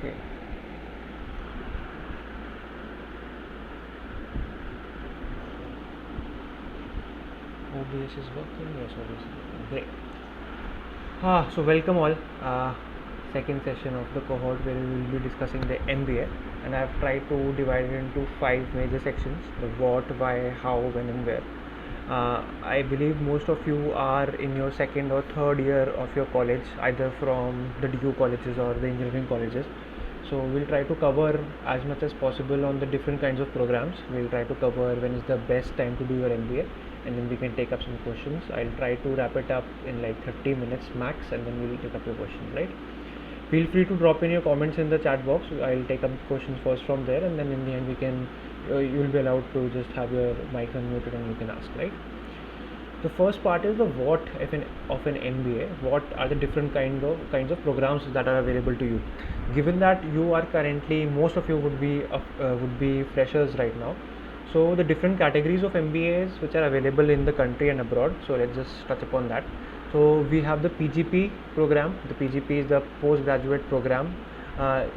Okay. OBS is working. Yes, OBS is working. Great. So welcome all. Second session of the cohort where we will be discussing the MBA, and I have tried to divide it into five major sections: the what, why, how, when, and where. I believe most of you are in your second or third year of your college, either from the DU colleges or the engineering colleges. So we'll try to cover as much as possible on the different kinds of programs. We'll try to cover when is the best time to do your MBA, and then we can take up some questions. I'll try to wrap it up in like 30 minutes max, and then we'll take up your questions, right? Feel free to drop in your comments in the chat box. I'll take up questions first from there, and then in the end we can you'll be allowed to just have your mics unmuted and you can ask, right? The first part is the what of an MBA. What are the different kinds of programs that are available to you? Given that you are currently, most of you would be freshers right now. So the different categories of MBAs which are available in the country and abroad. So let's just touch upon that. So we have the PGP program. The PGP is the postgraduate program.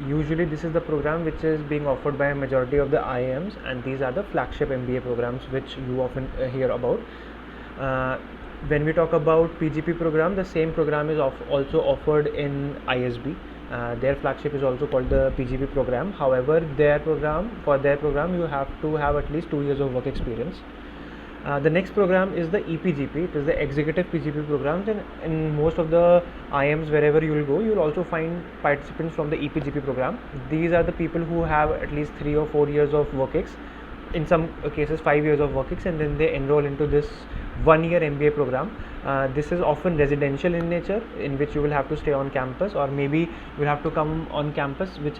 Usually this is the program which is being offered by a majority of the IIMs, and these are the flagship MBA programs which you often hear about. When we talk about PGP program, the same program is also offered in ISB. Their flagship is also called the PGP program. However, for their program you have to have at least 2 years of work experience. The next program is the EPGP. It is the executive PGP programs, and in most of the IIMs wherever you will go, you will also find participants from the EPGP program. These are the people who have at least 3 or 4 years of work ex, in some cases 5 years of work ex, and then they enroll into this 1-year MBA program. This is often residential in nature, in which you will have to stay on campus, or maybe you will have to come on campus, which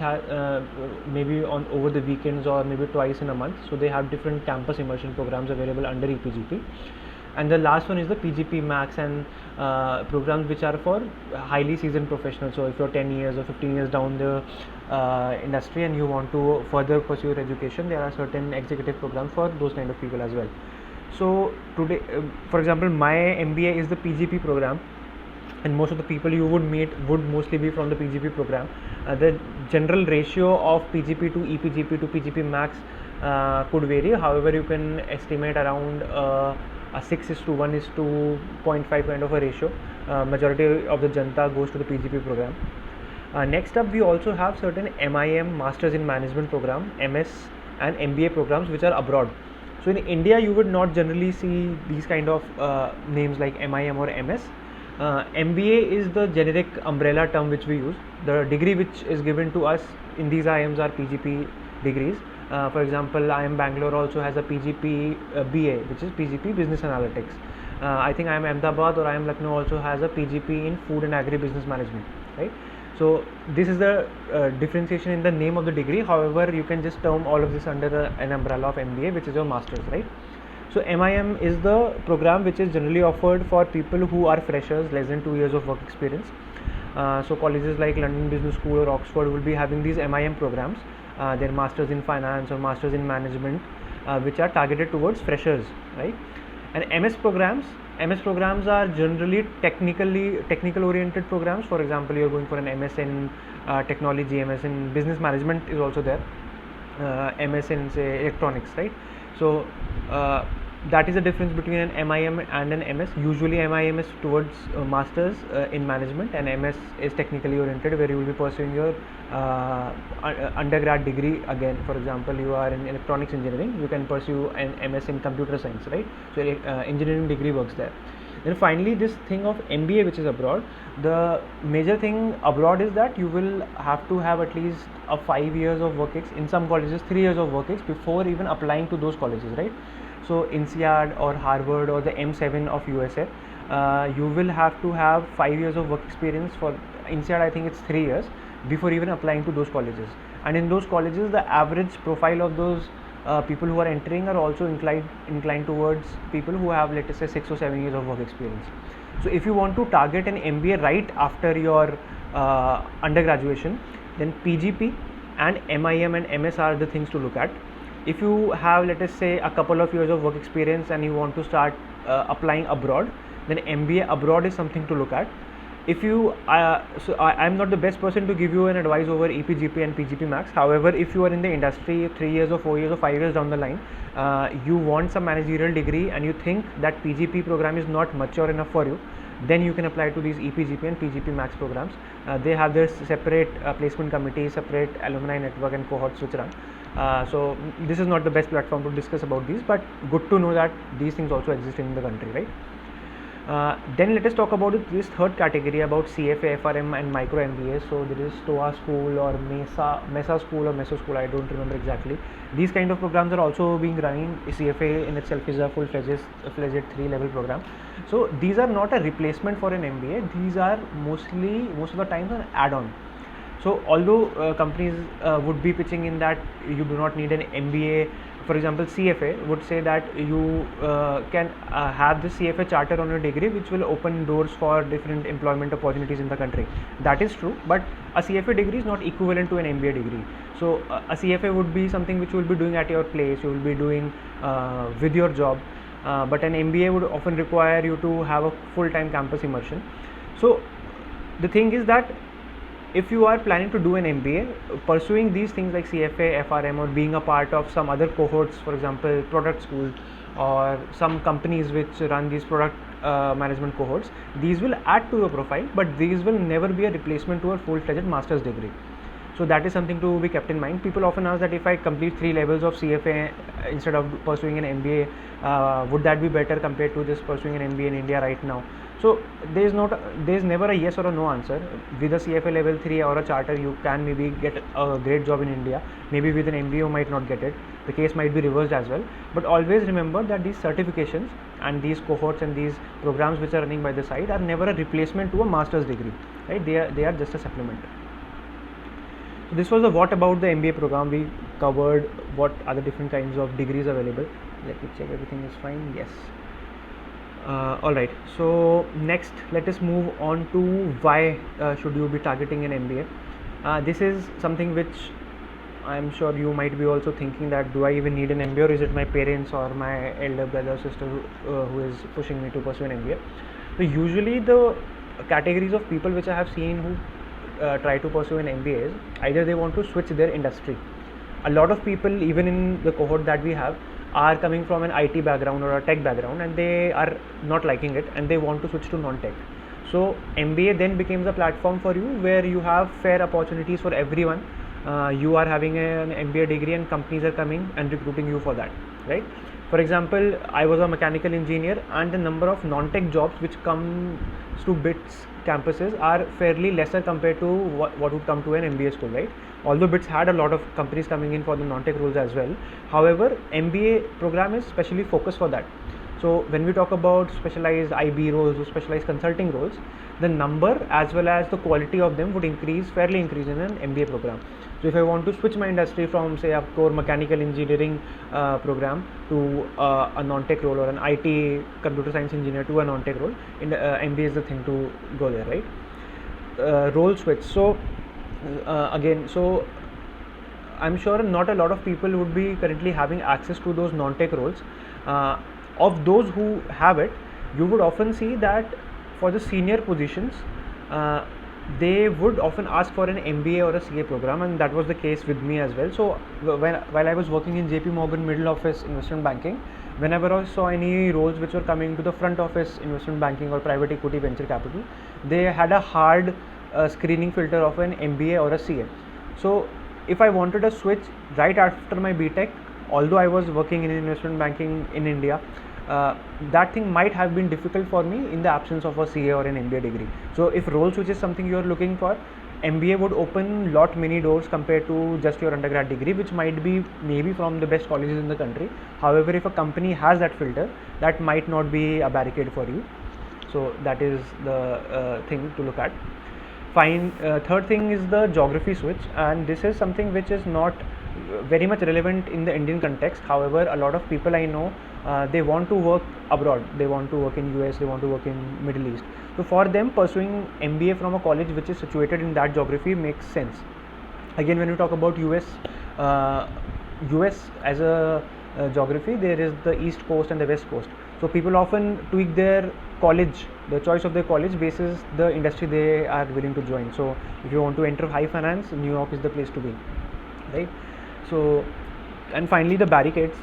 maybe on over the weekends or maybe twice in a month. So they have different campus immersion programs available under EPGP. And the last one is the PGP Max, and programs which are for highly seasoned professionals. So if you're 10 years or 15 years down the industry and you want to further pursue your education, there are certain executive programs for those kind of people as well. So today, for example, my MBA is the PGP program, and most of the people you would meet would mostly be from the PGP program. The general ratio of PGP to EPGP to PGP Max could vary. However, you can estimate around a 6:1:0.5 kind of a ratio. Majority of the Janta goes to the PGP program. Next up, we also have certain MIM, Masters in Management program, MS and MBA programs which are abroad. So in India, you would not generally see these kind of names like MIM or MS. MBA is the generic umbrella term which we use. The degree which is given to us in these IIMs are PGP degrees. For example, IIM Bangalore also has a PGP BA, which is PGP Business Analytics. I think IIM Ahmedabad or IIM Lucknow also has a PGP in Food and Agri-Business Management, right? So this is the differentiation in the name of the degree. However, you can just term all of this under an umbrella of MBA, which is your master's, right? So MIM is the program which is generally offered for people who are freshers, less than 2 years of work experience. So colleges like London Business School or Oxford will be having these MIM programs. Their masters in finance or masters in management, which are targeted towards freshers, right? And MS programs are generally technical oriented programs. For example, you're going for an MS in technology, MS in business management is also there, MS in say electronics, right? So that is the difference between an MIM and an MS. Usually MIM is towards masters in management, and MS is technically oriented, where you will be pursuing your undergrad degree. Again, for example, you are in electronics engineering, you can pursue an MS in computer science, right? So engineering degree works there. Then finally, this thing of MBA, which is abroad, the major thing abroad is that you will have to have at least a 5 years of work ex, in some colleges 3 years of work ex, before even applying to those colleges, right? So INSEAD or Harvard or the M7 of USA, you will have to have 5 years of work experience. For INSEAD, I think it's 3 years before even applying to those colleges. And in those colleges, the average profile of those people who are entering are also inclined towards people who have, let us say, 6 or 7 years of work experience. So if you want to target an MBA right after your undergraduation, then PGP and MIM and MS are the things to look at. If you have, let us say, a couple of years of work experience and you want to start applying abroad, then MBA abroad is something to look at. if you I'm not the best person to give you an advice over EPGP and PGP Max. However, if you are in the industry 3 years or 4 years or 5 years down the line, you want some managerial degree and you think that PGP program is not mature enough for you, then you can apply to these EPGP and PGP Max programs. They have their separate placement committee, separate alumni network and cohorts which run. So this is not the best platform to discuss about these, but good to know that these things also exist in the country, right? Then let us talk about this third category about CFA, FRM and micro MBA. So there is TOA school or MESA school or MESO school, I don't remember exactly. These kind of programs are also being running. CFA in itself is a full-fledged 3-level program. So these are not a replacement for an MBA. These are most of the times an add-on. So although companies would be pitching in that you do not need an MBA, for example, CFA would say that you can have the CFA charter on your degree, which will open doors for different employment opportunities in the country. That is true, but a CFA degree is not equivalent to an MBA degree. So a CFA would be something which you will be doing at your place, you will be doing with your job, but an MBA would often require you to have a full-time campus immersion. So the thing is that if you are planning to do an MBA, pursuing these things like CFA, FRM, or being a part of some other cohorts, for example, product schools or some companies which run these product management cohorts, these will add to your profile, but these will never be a replacement to a full-fledged master's degree. So that is something to be kept in mind. People often ask that if I complete 3 levels of CFA instead of pursuing an MBA, would that be better compared to just pursuing an MBA in India right now? So there is never a yes or a no answer. With a CFA level 3 or a charter, you can maybe get a great job in India. Maybe with an MBA you might not get it. The case might be reversed as well. But always remember that these certifications and these cohorts and these programs which are running by the side are never a replacement to a master's degree, right? They are just a supplement. So this was the what about the MBA program. We covered what are the different kinds of degrees available. Let me check everything is fine. Yes. Alright, so next let us move on to why should you be targeting an MBA. This is something which I am sure you might be also thinking that do I even need an MBA, or is it my parents or my elder brother or sister who is pushing me to pursue an MBA. So usually the categories of people which I have seen who try to pursue an MBA is either they want to switch their industry. A lot of people even in the cohort that we have are coming from an IT background or a tech background and they are not liking it and they want to switch to non-tech. So MBA then becomes a platform for you where you have fair opportunities for everyone. You are having an MBA degree and companies are coming and recruiting you for that, right? For example, I was a mechanical engineer and the number of non-tech jobs which comes to BITS campuses are fairly lesser compared to what would come to an MBA school, right? Although BITS had a lot of companies coming in for the non-tech roles as well. However, MBA program is specially focused for that. So when we talk about specialized IB roles or specialized consulting roles, the number as well as the quality of them would fairly increase in an MBA program. So if I want to switch my industry from say a core mechanical engineering program to a non-tech role, or an IT computer science engineer to a non-tech role, MBA is the thing to go there, right? Role switch. So again, so I'm sure not a lot of people would be currently having access to those non-tech roles. Of those who have it, you would often see that for the senior positions, they would often ask for an MBA or a CA program, and that was the case with me as well. So while I was working in JP Morgan middle office investment banking, whenever I saw any roles which were coming to the front office investment banking or private equity venture capital, they had a hard screening filter of an MBA or a CA. So if I wanted a switch right after my BTech, although I was working in investment banking in India, that thing might have been difficult for me in the absence of a CA or an MBA degree. So if role switch is something you are looking for, MBA would open many doors compared to just your undergrad degree, which might be maybe from the best colleges in the country. However, if a company has that filter, that might not be a barricade for you. So that is the thing to look at. Fine. Third thing is the geography switch, and this is something which is not very much relevant in the Indian context. However, a lot of people I know, they want to work abroad, they want to work in US, they want to work in Middle East. So for them, pursuing MBA from a college which is situated in that geography makes sense. Again, when we talk about US as a geography, there is the East Coast and the West Coast. So people often tweak their college, the choice of their college basis the industry they are willing to join. So if you want to enter high finance, New York is the place to be, right? So, and finally the barricades.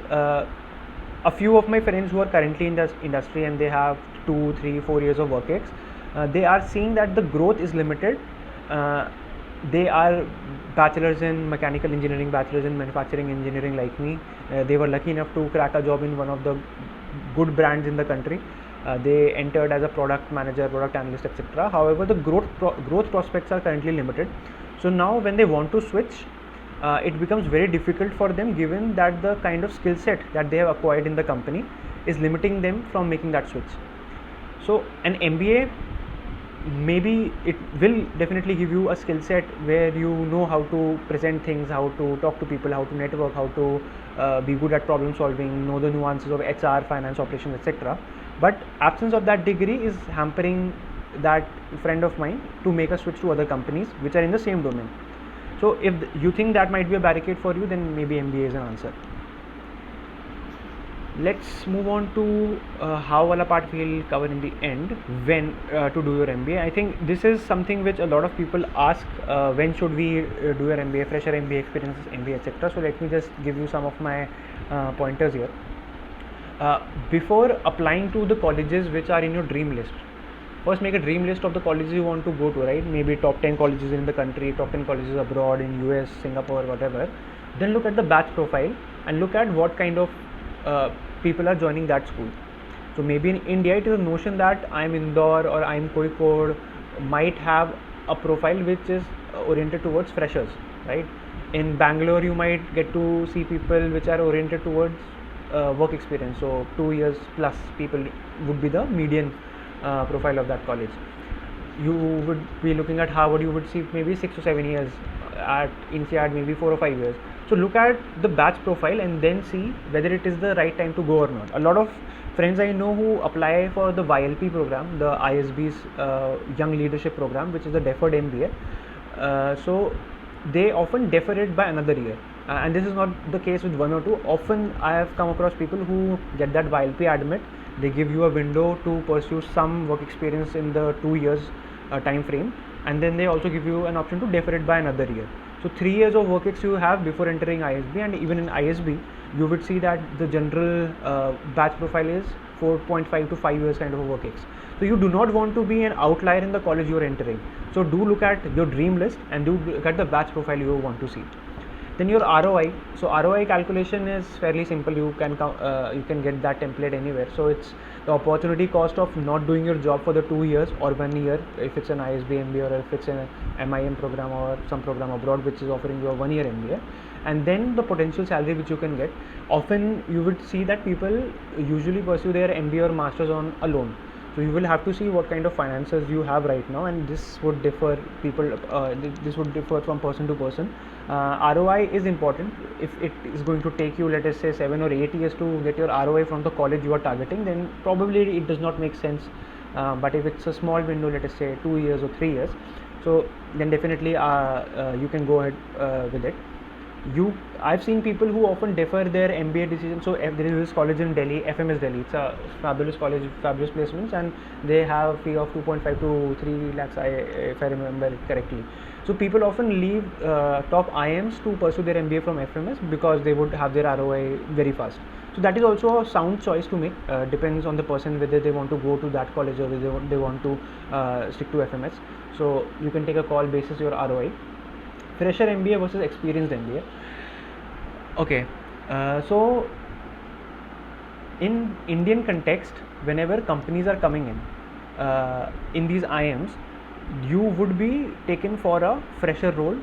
A few of my friends who are currently in the industry and they have 2, 3, 4 years of work ex, they are seeing that the growth is limited. They are bachelors in mechanical engineering, bachelors in manufacturing engineering like me. They were lucky enough to crack a job in one of the good brands in the country. They entered as a product manager, product analyst, etc. However, the growth prospects are currently limited. So now when they want to switch, it becomes very difficult for them, given that the kind of skill set that they have acquired in the company is limiting them from making that switch. So an MBA, maybe it will definitely give you a skill set where you know how to present things, how to talk to people, how to network, how to be good at problem solving, know the nuances of HR, finance, operations, etc. But absence of that degree is hampering that friend of mine to make a switch to other companies which are in the same domain. So if you think that might be a barricade for you, then maybe MBA is an answer. Let's move on to how all part we'll cover in the end, when to do your MBA. I think this is something which a lot of people ask, when should we do your MBA, fresher MBA experiences, MBA, etc. So let me just give you some of my pointers here. Before applying to the colleges which are in your dream list, first make a dream list of the colleges you want to go to, right? Maybe top 10 colleges in the country, top 10 colleges abroad, in US, Singapore, whatever. Then look at the batch profile and look at what kind of people are joining that school. So maybe in India it is a notion that I'm Indore or I'm Cohort might have a profile which is oriented towards freshers, right? In Bangalore you might get to see people which are oriented towards work experience. So 2 years plus people would be the median profile of that college. You would be looking at Harvard, you would see maybe 6 to 7 years, at INSEAD maybe 4 or 5 years. So look at the batch profile and then see whether it is the right time to go or not. A lot of friends I know who apply for the YLP program, the ISB's Young Leadership program, which is a deferred MBA. So they often defer it by another year. And this is not the case with 1 or 2. Often I have come across people who get that YLP admit. They give you a window to pursue some work experience in the 2 years time frame, and then they also give you an option to defer it by another year. So 3 years of work ex you have before entering ISB, and even in ISB you would see that the general batch profile is 4.5 to 5 years kind of a work ex. So you do not want to be an outlier in the college you are entering. So do look at your dream list and do look at the batch profile you want to see. Then your ROI. So ROI calculation is fairly simple. You can get that template anywhere. So it's the opportunity cost of not doing your job for the 2 years or 1 year, if it's an ISB MBA or if it's an MIM program or some program abroad which is offering you a 1 year MBA, and then the potential salary which you can get. Often you would see that people usually pursue their MBA or masters on a loan. So you will have to see what kind of finances you have right now, and this would differ this would differ from person to person. ROI is important. If it is going to take you, let us say 7 or 8 years to get your ROI from the college you are targeting, then probably it does not make sense. But if it's a small window, let us say 2 years or 3 years, so then definitely you can go ahead with it. I've seen people who often defer their MBA decision. So there is this college in Delhi, FMS Delhi. It's a fabulous college, fabulous placements, and they have a fee of 2.5 to 3 lakhs, if I remember it correctly. So people often leave top IIMs to pursue their MBA from FMS because they would have their ROI very fast. So that is also a sound choice to make. Depends on the person whether they want to go to that college or whether they want to stick to FMS. So you can take a call basis your ROI. Fresher MBA versus experienced MBA. Okay, so in Indian context, whenever companies are coming in these IIMs, you would be taken for a fresher role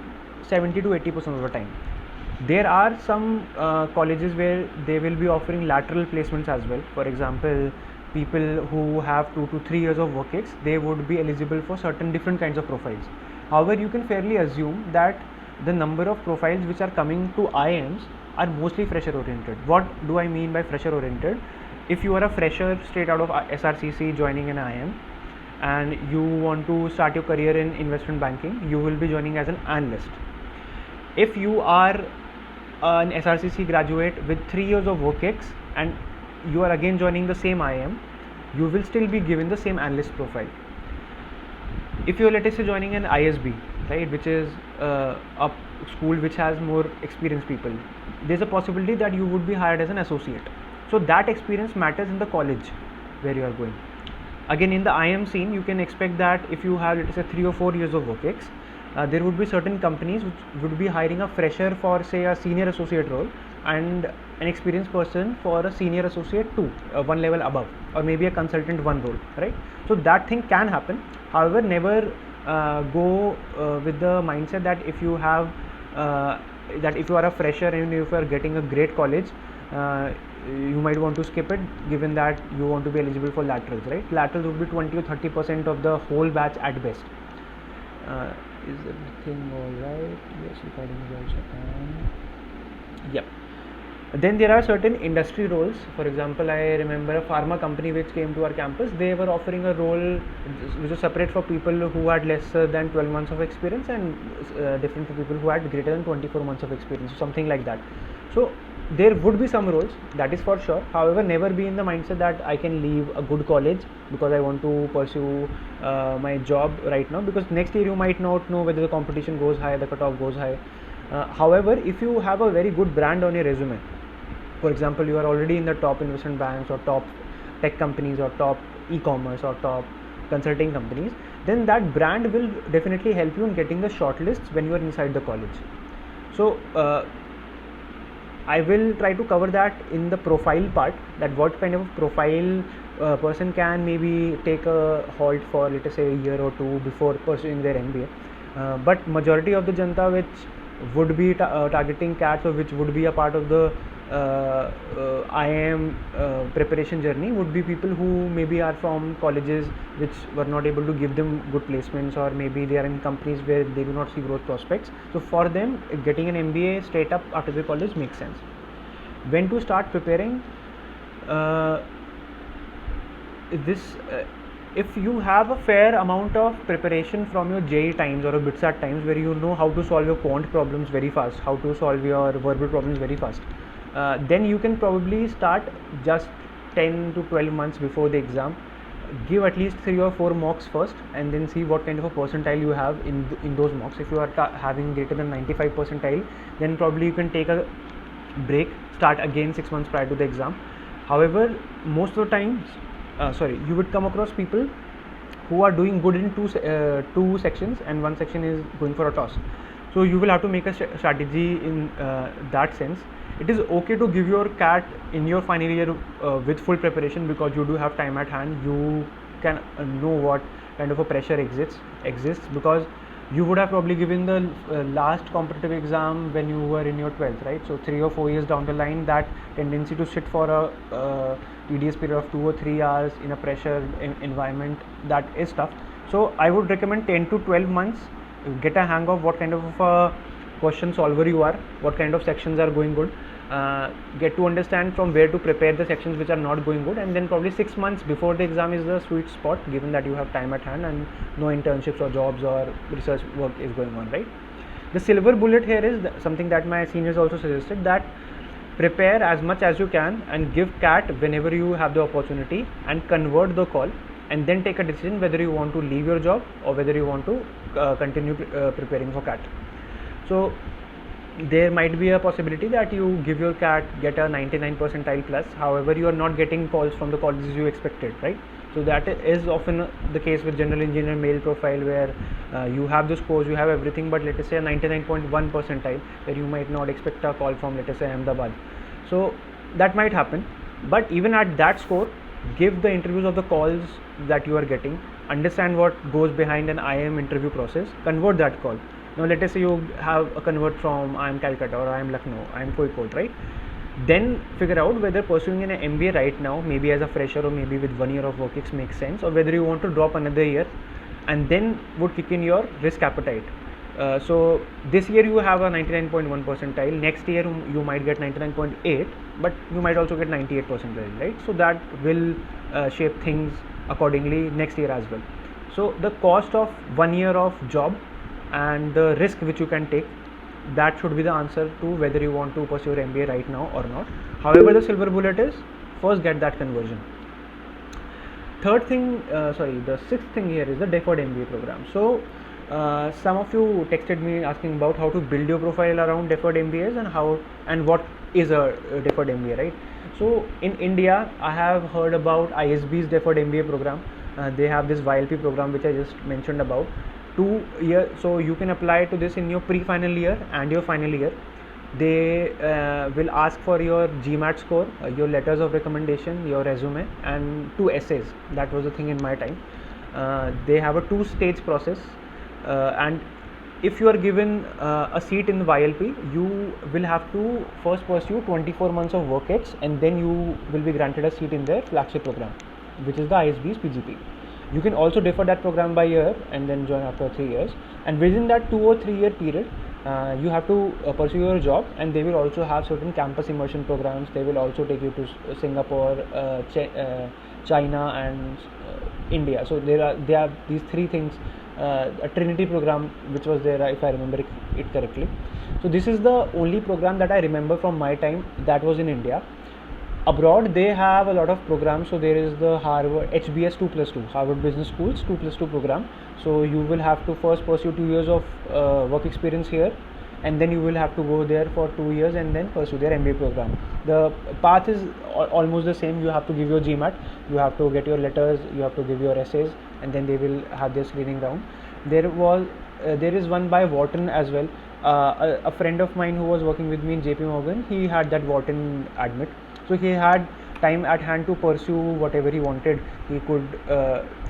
70 to 80% of the time. There are some colleges where they will be offering lateral placements as well. For example, people who have 2 to 3 years of work ex, they would be eligible for certain different kinds of profiles. However, you can fairly assume that the number of profiles which are coming to IIMs are mostly fresher oriented. What do I mean by fresher oriented? If you are a fresher straight out of SRCC joining an IIM and you want to start your career in investment banking, you will be joining as an analyst. If you are an SRCC graduate with 3 years of work ex and you are again joining the same IIM, you will still be given the same analyst profile. If you're, let us say, joining an ISB, right, which is a school which has more experienced people, there's a possibility that you would be hired as an associate. So that experience matters in the college where you are going. Again, in the IM scene, you can expect that if you have, let us say, 3 or 4 years of work ex, there would be certain companies which would be hiring a fresher for, say, a senior associate role, and an experienced person for a senior associate 2, one level above, or maybe a consultant 1 role, right? So that thing can happen. However, never go with the mindset that if you have that if you are a fresher and if you are getting a great college, you might want to skip it, given that you want to be eligible for laterals, right? Laterals would be 20 or 30% of the whole batch at best. Is everything all right? Yes, recording is also on. Yep. Then there are certain industry roles. For example, I remember a pharma company which came to our campus. They were offering a role which was separate for people who had less than 12 months of experience, and different for people who had greater than 24 months of experience, something like that. So there would be some roles, that is for sure. However, never be in the mindset that I can leave a good college because I want to pursue my job right now, because next year you might not know whether the competition goes high, the cutoff goes high. However, if you have a very good brand on your resume, for example, you are already in the top investment banks or top tech companies or top e-commerce or top consulting companies, then that brand will definitely help you in getting the shortlists when you are inside the college. So I will try to cover that in the profile part, that what kind of profile person can maybe take a halt for, let us say, a year or two before pursuing their MBA. But majority of the Janta which would be targeting CATs, or which would be a part of the IIM preparation journey, would be people who maybe are from colleges which were not able to give them good placements, or maybe they are in companies where they do not see growth prospects. So for them, getting an MBA straight up after the college makes sense. When to start preparing? If you have a fair amount of preparation from your JEE times or a BITSAT times, where you know how to solve your quant problems very fast, how to solve your verbal problems very fast, then you can probably start just 10 to 12 months before the exam. Give at least 3 or 4 mocks first, and then see what kind of a percentile you have in those mocks. If you are having greater than 95 percentile, then probably you can take a break, start again 6 months prior to the exam. However, most of the times, you would come across people who are doing good in two sections, and one section is going for a toss. So you will have to make a strategy in that sense. It is okay to give your CAT in your final year with full preparation, because you do have time at hand. You can know what kind of a pressure exists, because you would have probably given the last competitive exam when you were in your 12th, right? So 3 or 4 years down the line, that tendency to sit for a tedious period of 2 or 3 hours in a pressure environment, that is tough. So I would recommend 10 to 12 months, get a hang of what kind of a question solver you are, what kind of sections are going good, get to understand from where to prepare the sections which are not going good, and then probably 6 months before the exam is the sweet spot, given that you have time at hand and no internships or jobs or research work is going on, right? The silver bullet here is something that my seniors also suggested, that prepare as much as you can and give CAT whenever you have the opportunity, and convert the call, and then take a decision whether you want to leave your job or whether you want to continue preparing for CAT. So there might be a possibility that you give your CAT, get a 99 percentile plus, however you are not getting calls from the colleges you expected, right? So that is often the case with general engineer male profile, where you have the scores, you have everything, but let us say a 99.1 percentile, where you might not expect a call from, let us say, Ahmedabad. So that might happen, but even at that score, give the interviews of the calls that you are getting, understand what goes behind an IIM interview process, convert that call. Now let us say you have a convert from IIM Calcutta or IIM Lucknow, IIM Cohort, right? Then figure out whether pursuing an MBA right now, maybe as a fresher or maybe with 1 year of work ex, makes sense, or whether you want to drop another year, and then would kick in your risk appetite. So this year you have a 99.1 percentile, next year you might get 99.8, but you might also get 98 percentile, right? So that will shape things accordingly next year as well. So the cost of 1 year of job and the risk which you can take, that should be the answer to whether you want to pursue your MBA right now or not. However, the silver bullet is first get that conversion. the sixth thing here is the deferred MBA program. So some of you texted me asking about how to build your profile around deferred MBAs and what is a deferred MBA, right? So in India, I have heard about ISB's deferred MBA program. They have this YLP program which I just mentioned about. 2 years, so you can apply to this in your pre-final year and your final year. They will ask for your GMAT score, your letters of recommendation, your resume, and 2 essays. That was the thing in my time. They have a 2-stage process, and if you are given a seat in the YLP, you will have to first pursue 24 months of work ex, and then you will be granted a seat in their flagship program, which is the ISB's PGP. You can also defer that program by year and then join after 3 years, and within that 2 or 3 year period, you have to pursue your job, and they will also have certain campus immersion programs. They will also take you to Singapore, China, and India. So they are these 3 things. A Trinity program which was there, if I remember it correctly. So this is the only program that I remember from my time that was in India. Abroad they have a lot of programs. So there is the Harvard HBS 2+2, Harvard Business School's 2+2 program. So you will have to first pursue 2 years of work experience here, and then you will have to go there for 2 years and then pursue their MBA program. The path is almost the same. You have to give your GMAT, you have to get your letters, you have to give your essays, and then they will have their screening round. There is one by Wharton as well. A friend of mine who was working with me in JP Morgan, he had that Wharton admit. So he had time at hand to pursue whatever he wanted. He could,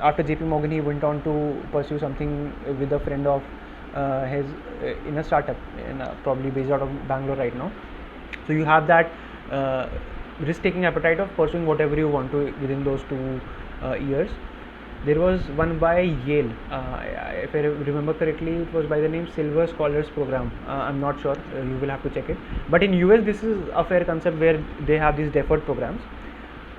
after JP Morgan, he went on to pursue something with a friend of his in a startup, probably based out of Bangalore right now. So you have that risk-taking appetite of pursuing whatever you want to within those 2 years. There was one by Yale, if I remember correctly, it was by the name Silver Scholars Program. I'm not sure, you will have to check it. But in US, this is a fair concept where they have these deferred programs.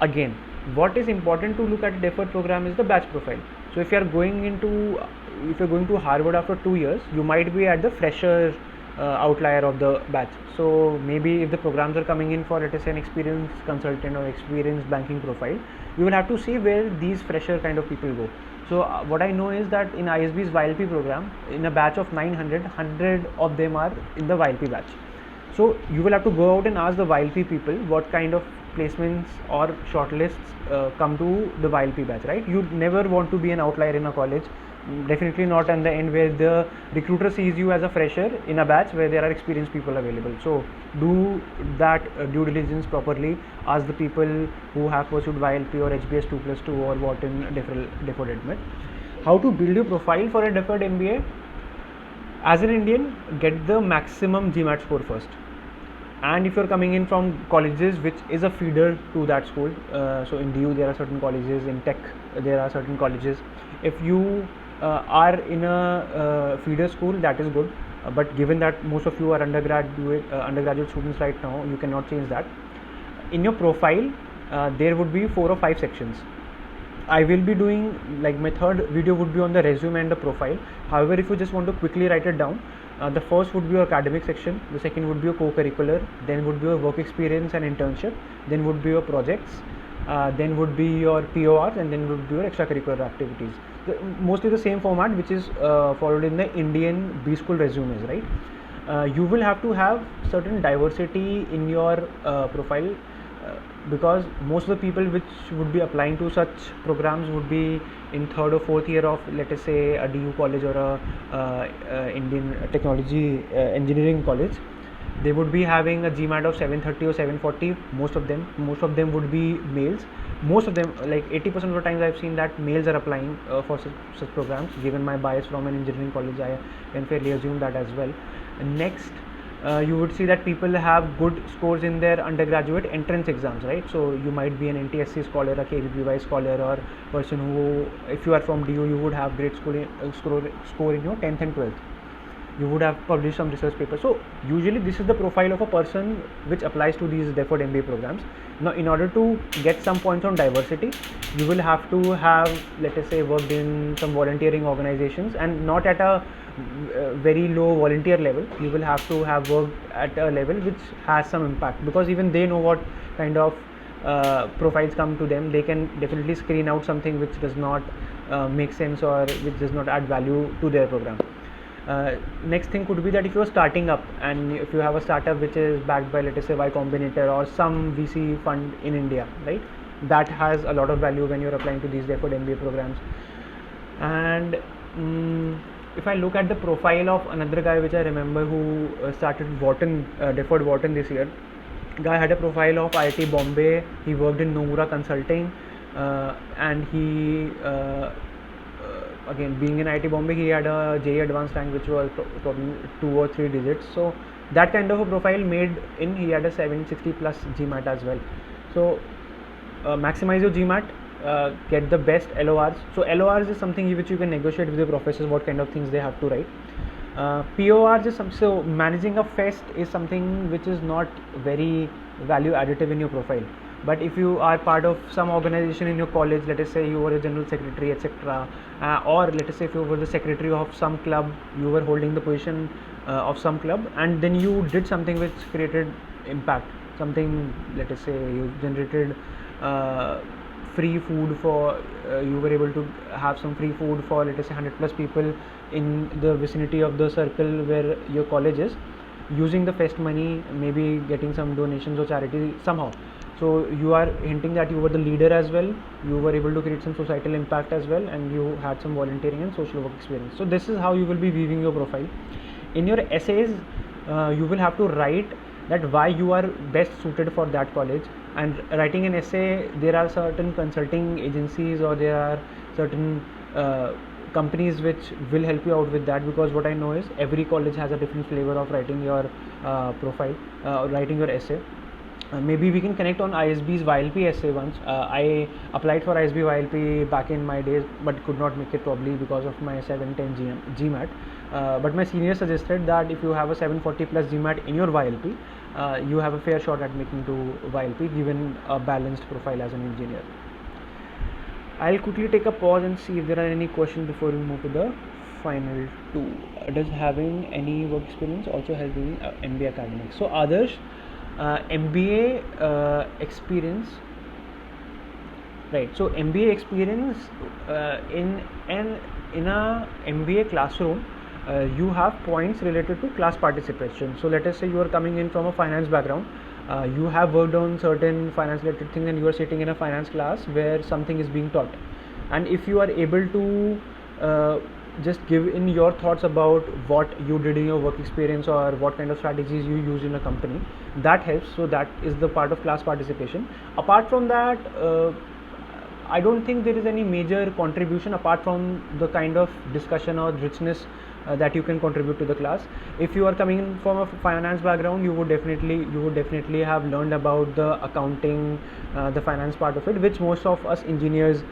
Again, what is important to look at a deferred program is the batch profile. So if you are going to Harvard after 2 years, you might be at the fresher outlier of the batch. So maybe if the programs are coming in for, let us say, an experienced consultant or experienced banking profile, you will have to see where these fresher kind of people go. So what I know is that in ISB's YLP program, in a batch of 900, 100 of them are in the YLP batch. So you will have to go out and ask the YLP people what kind of placements or shortlists come to the YLP batch, right? You never want to be an outlier in a college. Definitely not in the end where the recruiter sees you as a fresher in a batch where there are experienced people available. So do that due diligence properly. Ask the people who have pursued YLP or HBS 2+2 or Wharton deferred admit. How to build your profile for a deferred MBA? As an Indian, get the maximum GMAT score first. And if you're coming in from colleges which is a feeder to that school, so in DU there are certain colleges, in tech there are certain colleges. If you are in a feeder school, that is good, but given that most of you are undergraduate students right now, you cannot change that. In your profile, there would be 4 or 5 sections. I will be doing, like, my third video would be on the resume and the profile. However, if you just want to quickly write it down, the first would be your academic section, the second would be your co-curricular, then would be your work experience and internship, then would be your projects, then would be your PORs, and then would be your extracurricular activities. Mostly the same format which is followed in the Indian B school resumes, right? You will have to have certain diversity in your profile, because most of the people which would be applying to such programs would be in 3rd or 4th year of, let us say, a DU college or a Indian technology engineering college. They would be having a GMAT of 730 or 740. Most of them would be males. Most of them, like 80% of the times I've seen that males are applying for such programs. Given my bias from an engineering college, I can fairly assume that as well. Next, you would see that people have good scores in their undergraduate entrance exams, right? So you might be an NTSC scholar, a KVPY scholar, or person who, if you are from DU, you would have great score in your 10th and 12th. You would have published some research papers. So usually this is the profile of a person which applies to these deferred MBA programs. Now, in order to get some points on diversity, you will have to have, let us say, worked in some volunteering organizations, and not at a very low volunteer level. You will have to have worked at a level which has some impact, because even they know what kind of profiles come to them, they can definitely screen out something which does not make sense or which does not add value to their program. Next thing could be that if you're starting up and if you have a startup which is backed by, let us say, Y Combinator or some VC fund in India, right? That has a lot of value when you're applying to these deferred MBA programs. And if I look at the profile of another guy which I remember who started Wharton, deferred Wharton this year, guy had a profile of IIT Bombay. He worked in Nomura Consulting, and he again, being in IIT Bombay, he had a JEE advanced rank which was probably 2 or 3 digits. So that kind of a profile made in, he had a 760 plus GMAT as well. So maximize your GMAT, get the best LORs. So LORs is something which you can negotiate with your professors what kind of things they have to write. PORs is so managing a fest is something which is not very value additive in your profile. But if you are part of some organization in your college, let us say you were a general secretary, etc., or let us say if you were the secretary of some club, you were holding the position of some club, and then you did something which created impact, something, let us say you generated free food for, you were able to have some free food for, let us say, 100 plus people in the vicinity of the circle where your college is, using the fest money, maybe getting some donations or charity somehow. So you are hinting that you were the leader as well, you were able to create some societal impact as well, and you had some volunteering and social work experience. So this is how you will be weaving your profile. In your essays, you will have to write that why you are best suited for that college. And writing an essay, there are certain consulting agencies or there are certain companies which will help you out with that, because what I know is every college has a different flavor of writing your profile, writing your essay. Maybe we can connect on ISB's YLP essay once. I applied for ISB YLP back in my days, but could not make it probably because of my 710 GMAT. But my senior suggested that if you have a 740 plus GMAT in your YLP, you have a fair shot at making to YLP given a balanced profile as an engineer. I'll quickly take a pause and see if there are any questions before we move to the final two. Does having any work experience also help in MBA academics? So Adarsh, MBA experience, right? So MBA experience in a MBA classroom, you have points related to class participation. So let us say you are coming in from a finance background, you have worked on certain finance related things and you are sitting in a finance class where something is being taught, and if you are able to just give in your thoughts about what you did in your work experience or what kind of strategies you use in a company, that helps. So that is the part of class participation. Apart from that, I don't think there is any major contribution apart from the kind of discussion or richness that you can contribute to the class. If you are coming in from a finance background, you would definitely have learned about the accounting, the finance part of it, which most of us engineers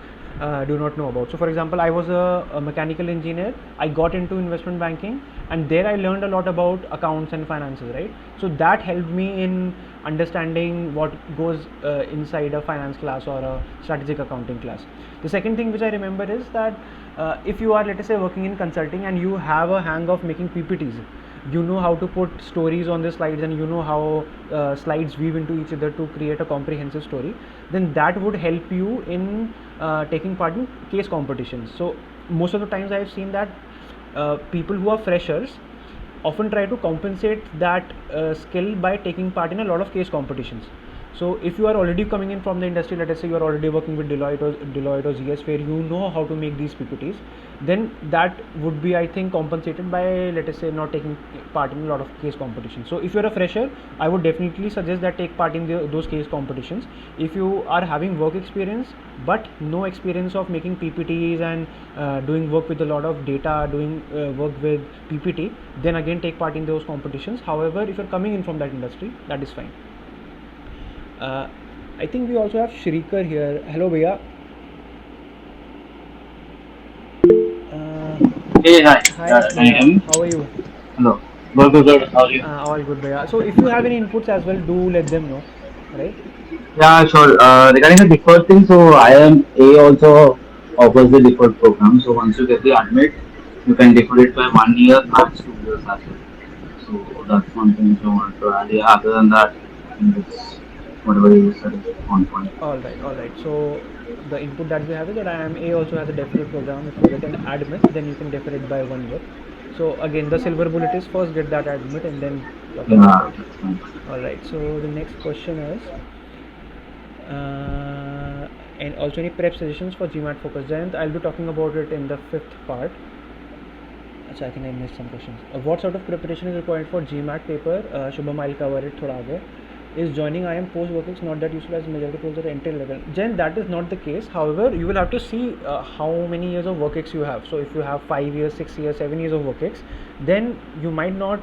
do not know about. So for example, I was a mechanical engineer, I got into investment banking, and there I learned a lot about accounts and finances, right? So that helped me in understanding what goes inside a finance class or a strategic accounting class. The second thing which I remember is that if you are, let us say, working in consulting and you have a hang of making PPTs, you know how to put stories on the slides and you know how slides weave into each other to create a comprehensive story, then that would help you in taking part in case competitions. So most of the times I have seen that people who are freshers often try to compensate that skill by taking part in a lot of case competitions. So if you are already coming in from the industry, let us say you are already working with Deloitte or GS, where you know how to make these PPTs, then that would be, I think, compensated by, let us say, not taking part in a lot of case competitions. So if you are a fresher, I would definitely suggest that take part in those case competitions. If you are having work experience but no experience of making PPTs and doing work with a lot of data, doing work with PPT, then again take part in those competitions. However, if you are coming in from that industry, that is fine. I think we also have Shrikar here. Hello, Bhaiya. Hey, hi. Hi, Can you hear me? how are you? Hello. Good, good, good. How are you? All good, Bhaiya. So if you have any inputs as well, do let them know, right? Yeah, sure. Regarding the deferred thing, so I am A also offers the deferred program. So once you get the admit, you can defer it by 1 year, max 2 years as well. So that's one thing which I want to add. Yeah, other than that, I think it's whatever you said on point. All right. So the input that we have is that IMA also has a deferral program. If you get an admit, then you can defer it by 1 year. So again, the silver bullet is first get that admit and then talk about Yeah, it. that's fine. All right. So the next question is, and also any prep suggestions for GMAT focus. Then I'll be talking about it in the fifth part. So I think I missed some questions. What sort of preparation is required for GMAT paper? Shubham, I'll cover it thoda aage. Is joining IM post workix not that useful as majority roles at entry level? Jen, that is not the case. However, you will have to see how many years of workix you have. So if you have 5 years, 6 years, 7 years of workix, then you might not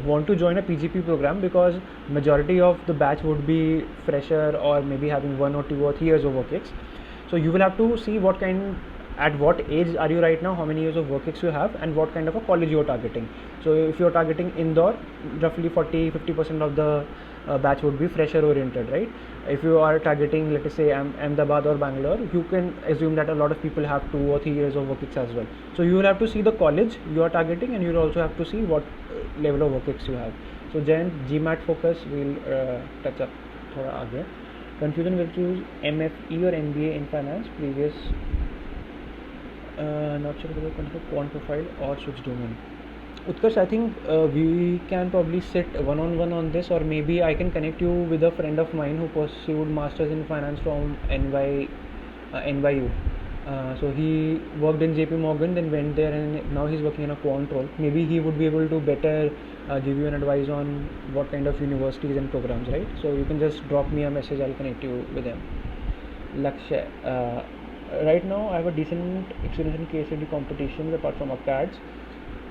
want to join a PGP program because majority of the batch would be fresher or maybe having 1 or 2 or 3 years of workix. So you will have to see at what age are you right now, how many years of work ex you have, and what kind of a college you are targeting. So if you are targeting Indore, roughly 40-50% of the batch would be fresher oriented, right? If you are targeting, let us say, Ahmedabad or Bangalore, you can assume that a lot of people have 2 or 3 years of work ex as well. So you will have to see the college you are targeting, and you will also have to see what level of work ex you have. So then GMAT focus we'll touch up thoda aage. Confusion will choose MFE or MBA in finance. Previous not sure whether consider quant profile or switch domain. Utkarsh, I think we can probably sit one-on-one on this, or maybe I can connect you with a friend of mine who pursued masters in finance from NYU. So he worked in JP Morgan, then went there, and now he's working in a quant role. Maybe he would be able to better give you an advice on what kind of universities and programs, right? So you can just drop me a message, I'll connect you with them. Lakshay, right now I have a decent experience in case study competitions apart from ACADS.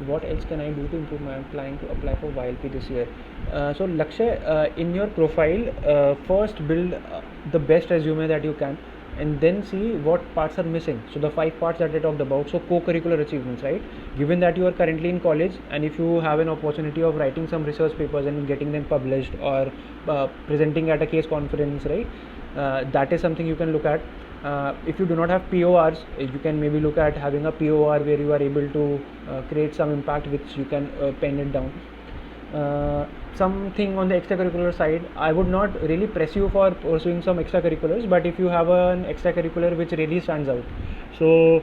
What else can I do to improve my apply for YLP this year? So Lakshay, in your profile, first build the best resume that you can, and then see what parts are missing. So the 5 parts that I talked about, so co-curricular achievements, right? Given that you are currently in college, and if you have an opportunity of writing some research papers and getting them published, or presenting at a case conference, right? That is something you can look at. If you do not have PORs, you can maybe look at having a POR where you are able to create some impact which you can pen it down. Something on the extracurricular side, I would not really press you for pursuing some extracurriculars, but if you have an extracurricular which really stands out, so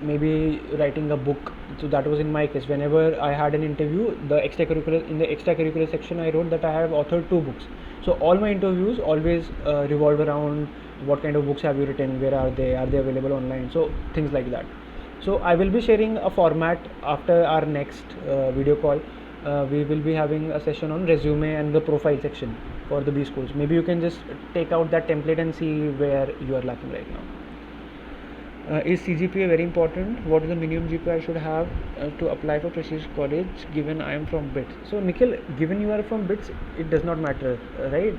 maybe writing a book. So that was in my case. Whenever I had an interview, in the extracurricular section, I wrote that I have authored 2 books. So all my interviews always revolve around what kind of books have you written, where are they available online, so things like that. So I will be sharing a format after our next video call. We will be having a session on resume and the profile section for the B schools. Maybe you can just take out that template and see where you are lacking right now. Is CGPA very important? What is the minimum GPA I should have to apply for prestigious college given I am from BITS? So Nikhil, given you are from BITS, it does not matter, right?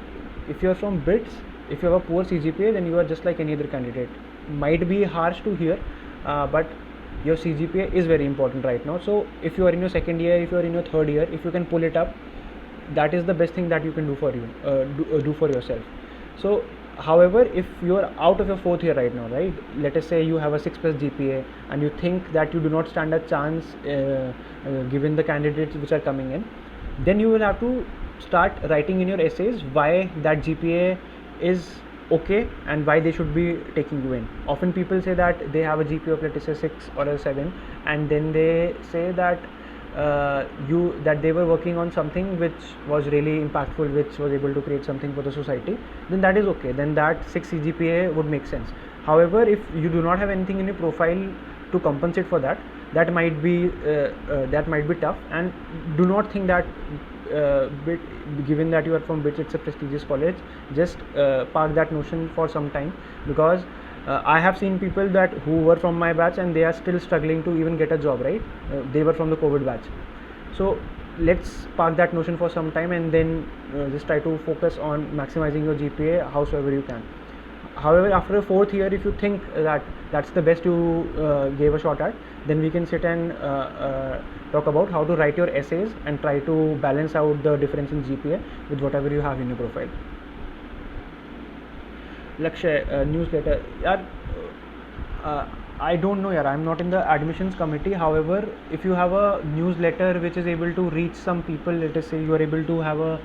If you are from BITS, if you have a poor CGPA, then you are just like any other candidate. Might be harsh to hear, but your CGPA is very important right now. So if you are in your second year, if you are in your third year, if you can pull it up, that is the best thing that you can do for you, do for yourself. So however, if you are out of your 4th year right now, right, let us say you have a 6+ GPA and you think that you do not stand a chance given the candidates which are coming in, then you will have to start writing in your essays why that GPA is okay and why they should be taking you in. Often people say that they have a GPA of, let us say, 6 or a 7, and then they say that that they were working on something which was really impactful, which was able to create something for the society, then that is okay. Then that 6 CGPA would make sense. However, if you do not have anything in your profile to compensate for that, that might be tough. And do not think that given that you are from BITS, it's a prestigious college, just park that notion for some time, because I have seen people who were from my batch and they are still struggling to even get a job, right? They were from the COVID batch. So let's park that notion for some time and then just try to focus on maximizing your GPA howsoever you can. However, after the 4th year, if you think that that's the best you gave a shot at, then we can sit and talk about how to write your essays and try to balance out the difference in GPA with whatever you have in your profile. Lakshay, newsletter. I don't know, I'm not in the admissions committee. However, if you have a newsletter which is able to reach some people, let us say you are able to have a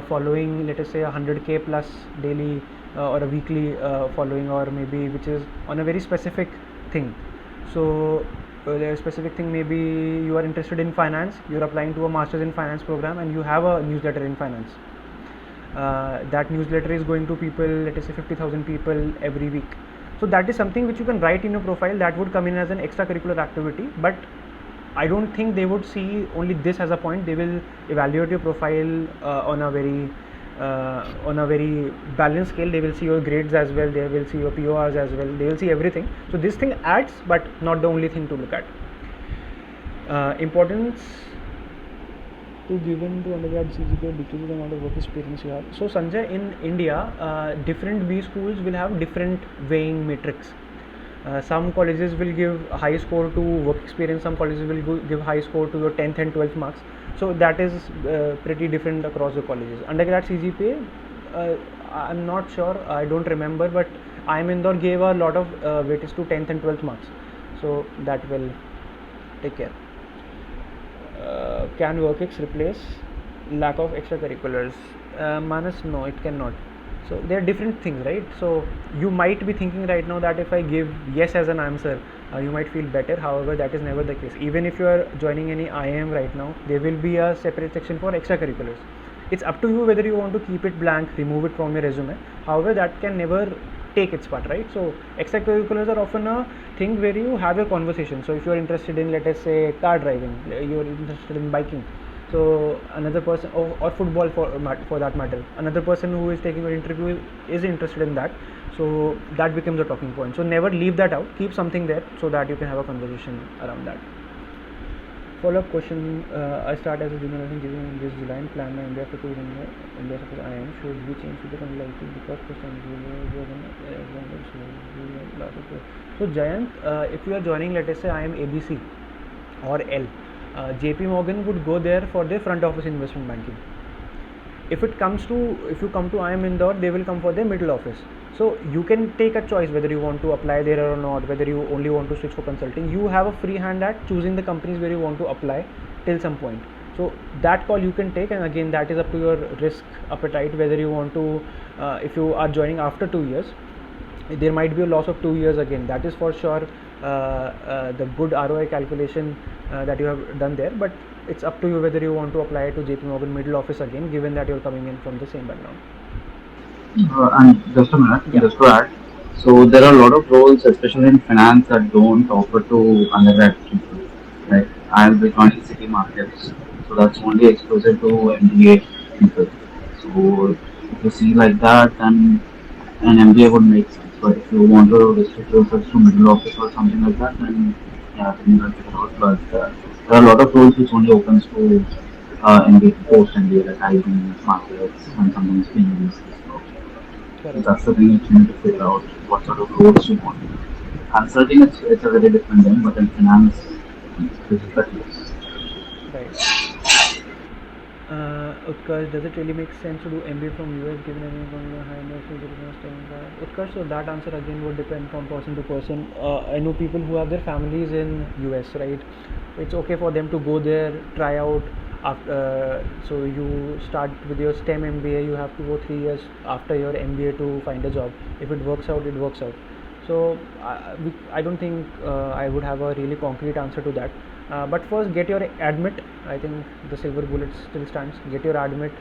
following, let us say, 100k plus daily or a weekly following, or maybe which is on a very specific thing. So the specific thing, maybe you are interested in finance, you're applying to a master's in finance program, and you have a newsletter in finance. That newsletter is going to people, let us say 50,000 people every week. So that is something which you can write in your profile, that would come in as an extracurricular activity. But I don't think they would see only this as a point. They will evaluate your profile on a very balanced scale. They will see your grades as well, they will see your PORs as well, they will see everything. So this thing adds, but not the only thing to look at. Importance to given to undergrad CGPA decreases the amount of work experience you have. So Sanjay, in India, different B schools will have different weighing matrix. Some colleges will give high score to work experience, some colleges will give high score to your 10th and 12th marks. So that is pretty different across the colleges. Undergrad CGPA, I'm not sure, I don't remember, but IIM Indore gave a lot of weightage to 10th and 12th marks. So that will take care. Can WorkX replace lack of extracurriculars? Manas, no, it cannot. So they are different things, right? So you might be thinking right now that if I give yes as an answer, you might feel better. However, that is never the case. Even if you are joining any IIM right now, there will be a separate section for extracurriculars. It's up to you whether you want to keep it blank, remove it from your resume. However, that can never take its part, right? So extracurriculars are often a thing where you have a conversation. So if you are interested in, let us say, car driving, you are interested in biking, so another person, or football for that matter, another person who is taking your interview is interested in that, so that becomes a talking point. So never leave that out, keep something there so that you can have a conversation around that. Follow-up question, I start as a junior in this July and plan my MBA after 2 years in India. Suppose I am, should we change to the consulting because first time so Jayant, if you are joining, let us say I am ABC or L, JP Morgan would go there for their front office investment banking. If you come to IIM Indore, they will come for their middle office. So you can take a choice whether you want to apply there or not, whether you only want to switch for consulting. You have a free hand at choosing the companies where you want to apply till some point. So that call you can take, and again that is up to your risk appetite whether you want to, if you are joining after 2 years, there might be a loss of 2 years again, that is for sure. The good ROI calculation that you have done there, but it's up to you whether you want to apply to JP Morgan middle office again, given that you're coming in from the same background. And just a minute, just to add. So there are a lot of roles, especially in finance, that don't offer to undergrad people. Right? I'll be joining city markets, so that's only exclusive to MBA people. So if you see like that, then an MBA would make sense. But if you want to restrict yourself to middle office or something like that, then yeah, then you can figure it out. But there are a lot of roles which only opens to MBA, post MBA, like IB markets and sometimes PEs. So that's the thing you need to figure out what sort of roles you want. Consulting, it's a very different thing, but in finance, this is the case. Right. Utkarsh, does it really make sense to do MBA from US given anyone from the high university Utkarsh, so that answer again would depend from person to person. I know people who have their families in US, right? It's okay for them to go there, try out. So you start with your STEM MBA, you have to go 3 years after your MBA to find a job. If it works out, it works out. So I don't think I would have a really concrete answer to that. But first, get your admit. I think the silver bullet still stands. Get your admit.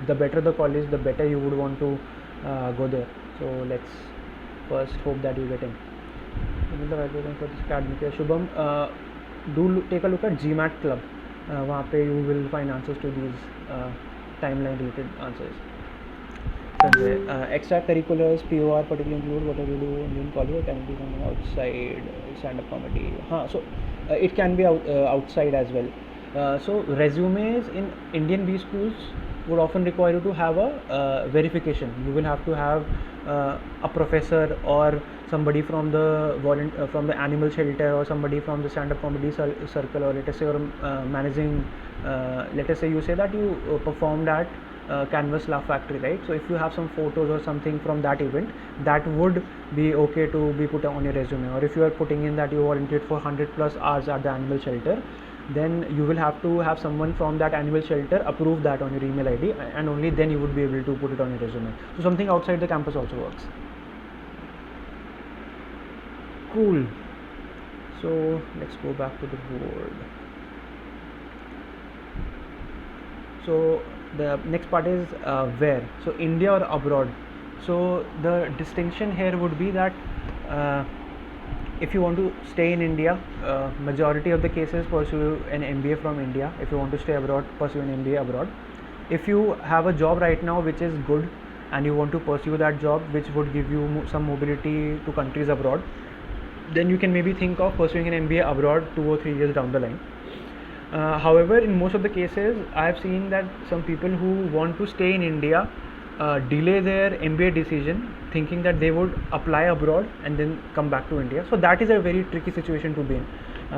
The better the college, the better you would want to go there. So let's first hope that you get in. For this academic year, Shubham, take a look at GMAT Club. वहाँ पे you will find answers to these timeline related answers. Extracurriculars, POR particularly include whatever you do in college, or can it be something outside, stand-up comedy? So it can be outside as well. So resumes in Indian B schools would often require you to have a verification. You will have to have a professor or somebody from the animal shelter, or somebody from the stand-up comedy circle, or let us say you're managing, let us say you say that you performed at Canvas Laugh Factory, right? So if you have some photos or something from that event, that would be okay to be put on your resume. Or if you are putting in that you volunteered for 100+ hours at the animal shelter, then you will have to have someone from that annual shelter approve that on your email ID, and only then you would be able to put it on your resume. So something outside the campus also works. Cool. So let's go back to the board. So the next part is where. So India or abroad. So the distinction here would be that if you want to stay in India, majority of the cases pursue an MBA from India. If you want to stay abroad, pursue an MBA abroad. If you have a job right now which is good and you want to pursue that job which would give you some mobility to countries abroad, then you can maybe think of pursuing an MBA abroad 2 or 3 years down the line. However, in most of the cases, I have seen that some people who want to stay in India delay their MBA decision, thinking that they would apply abroad and then come back to India. So that is a very tricky situation to be in,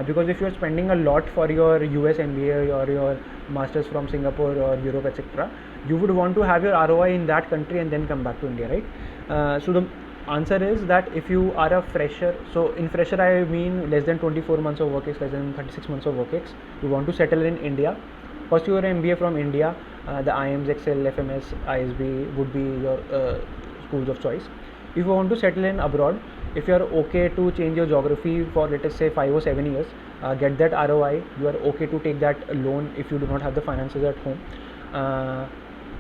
because if you are spending a lot for your US MBA or your masters from Singapore or Europe, etc., you would want to have your ROI in that country and then come back to India, right? So the answer is that if you are a fresher, so in fresher I mean less than 24 months of work ex, less than 36 months of work ex, you want to settle in India, pursue your MBA from India, the IIMs, Excel, FMS, ISB would be your schools of choice. If you want to settle in abroad, if you are okay to change your geography for let us say 5 or 7 years, get that ROI, you are okay to take that loan if you do not have the finances at home,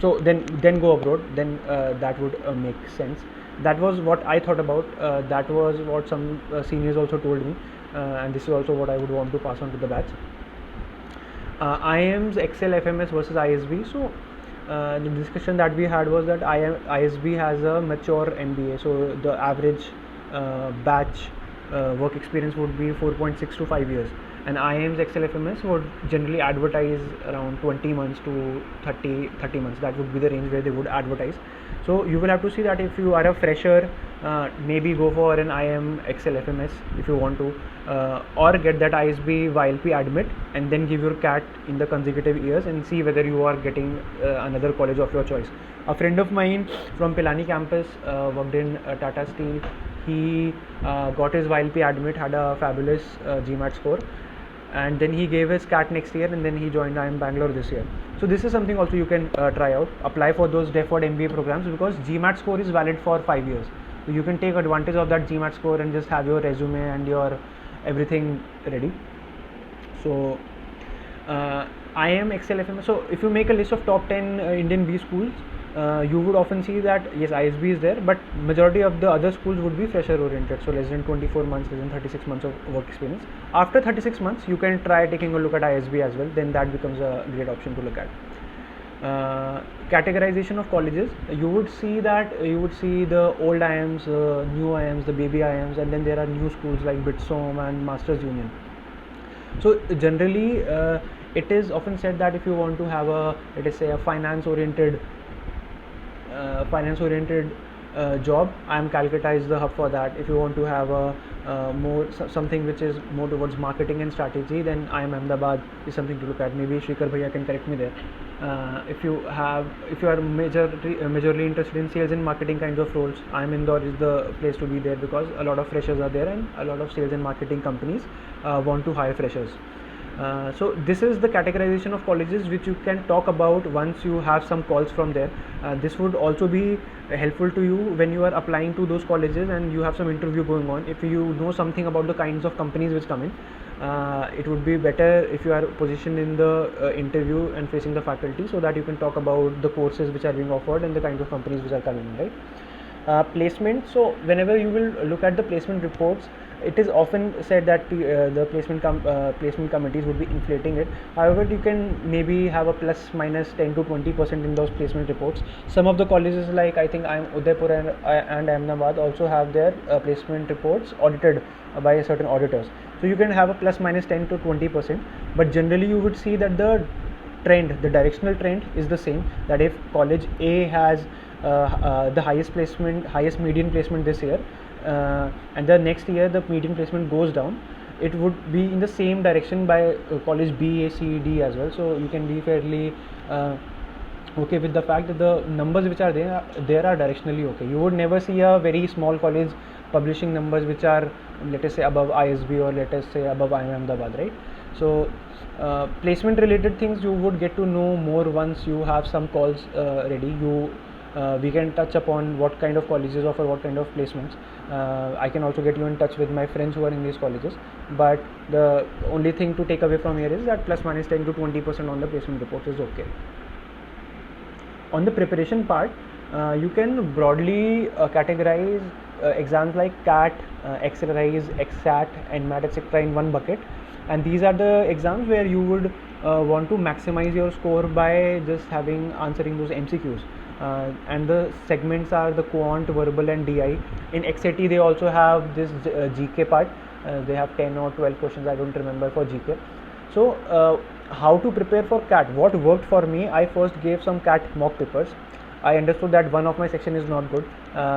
so then go abroad, then that would make sense. That was what I thought about, that was what some seniors also told me, and this is also what I would want to pass on to the batch. IIMs, Excel, FMS versus ISB. So the discussion that we had was that ISB has a mature MBA, so the average batch work experience would be 4.6 to 5 years, and IIMs, Excel, FMS would generally advertise around 20 months to 30 months. That would be the range where they would advertise. So you will have to see that if you are a fresher, maybe go for an IIM, Excel, FMS if you want to, or get that ISB YLP admit and then give your CAT in the consecutive years and see whether you are getting another college of your choice. A friend of mine from Pilani campus worked in Tata Steel. He got his YLP admit, had a fabulous GMAT score, and then he gave his CAT next year, and then he joined IIM Bangalore this year. So this is something also you can try out, apply for those deferred MBA programs, because GMAT score is valid for 5 years. So you can take advantage of that GMAT score and just have your resume and your everything ready. So IIM, Excel, FMS. So if you make a list of top 10 Indian B schools, you would often see that yes, ISB is there, but majority of the other schools would be fresher oriented, so less than 24 months, less than 36 months of work experience. After 36 months you can try taking a look at ISB as well, then that becomes a great option to look at. Categorization of colleges, you would see the old IIMs, new IIMs, the baby IIMs, and then there are new schools like BITSOM and Masters Union. So generally it is often said that if you want to have a, let us say, a finance oriented job, IIM Calcutta is the hub for that. If you want to have a something which is more towards marketing and strategy, then IIM Ahmedabad is something to look at. Maybe Shrikar Bhaiya can correct me there. If you are majorly interested in sales and marketing kinds of roles, IIM Indore is the place to be there, because a lot of freshers are there and a lot of sales and marketing companies want to hire freshers. So this is the categorization of colleges which you can talk about once you have some calls from there. This would also be helpful to you when you are applying to those colleges and you have some interview going on. If you know something about the kinds of companies which come in, it would be better if you are positioned in the interview and facing the faculty, so that you can talk about the courses which are being offered and the kinds of companies which are coming in, right? Placement. So whenever you will look at the placement reports, it is often said that the placement committees would be inflating it. However, you can maybe have a plus minus 10 to 20% in those placement reports. Some of the colleges, like I think IIM Udaipur and Ahmedabad, also have their placement reports audited by certain auditors. So you can have a plus minus 10 to 20%, but generally you would see that the directional trend is the same. That if college A has the highest median placement this year, and the next year the median placement goes down, it would be in the same direction by college B, A, C, D as well. So you can be fairly okay with the fact that the numbers which are there are directionally okay. You would never see a very small college publishing numbers which are, let us say, above ISB or let us say above IIM Ahmedabad, right? So placement related things you would get to know more once you have some calls ready. We can touch upon what kind of colleges offer what kind of placements. I can also get you in touch with my friends who are in these colleges, but the only thing to take away from here is that plus minus 10 to 20% on the placement report is okay. On the preparation part, you can broadly categorize exams like CAT, XRISE, XSAT, NMAT, etc. in one bucket, and these are the exams where you would want to maximize your score by just answering those MCQs. And the segments are the quant, verbal, and DI. In XAT, they also have this GK part. They have 10 or 12 questions, I don't remember, for GK. So how to prepare for CAT? What worked for me, I first gave some CAT mock papers. I understood that one of my section is not good,